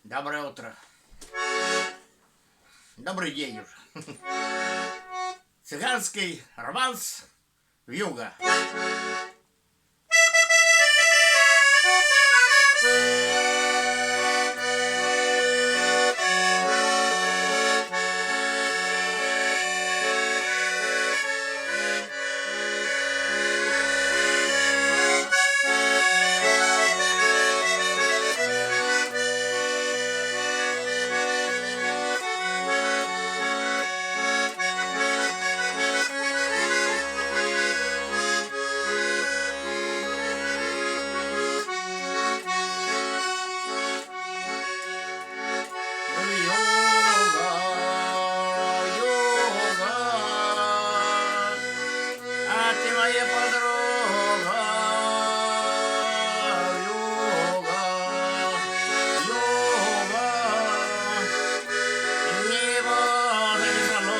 Доброе утро. Добрый день уже. Цыганский романс «Вьюга». Ты моя подруга, Вьюга, Вьюга, небо занесено.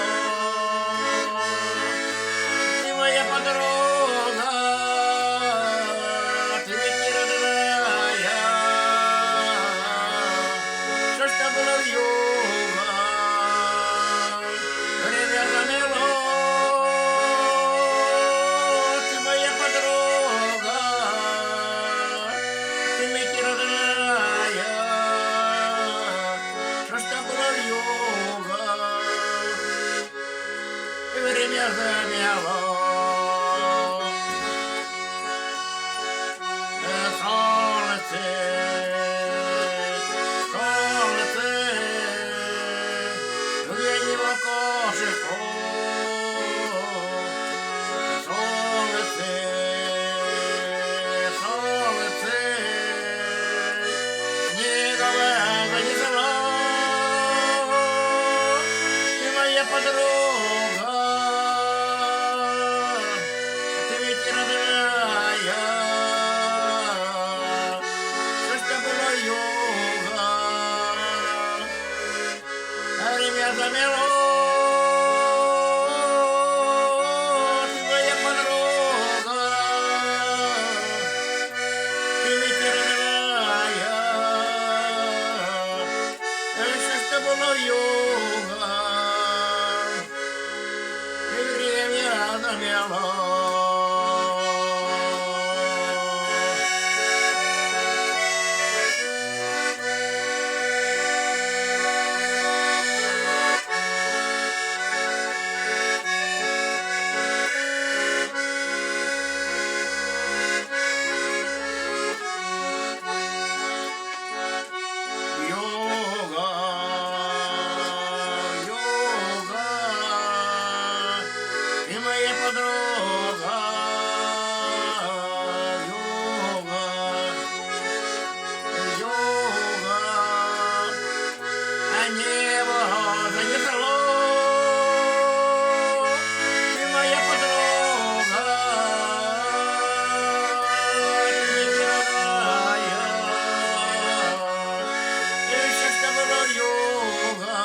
Ты моя подруга, ты ведь не родная. Что ж там было, Вьюга? Время замело. Время замело. Солнце, солнце, глянь в окошко. Солнце, солнце, снеговое занесло. Ты моя подруга. Время замело, ты моя подруга, ты ведь не родная. Что ж это было, Вьюга? Время замело. Ты моя подруга, Вьюга, Вьюга, а небо занесло. Ты моя подруга, ты ведь родная. Еще что было, Вьюга?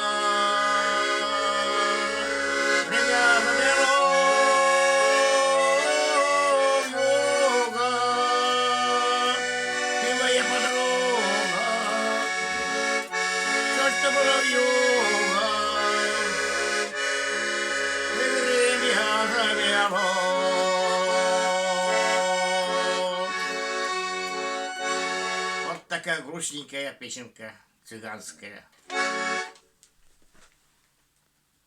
Время замело. Что было, Вьюга? Время замело. Вот такая грустненькая песенка цыганская.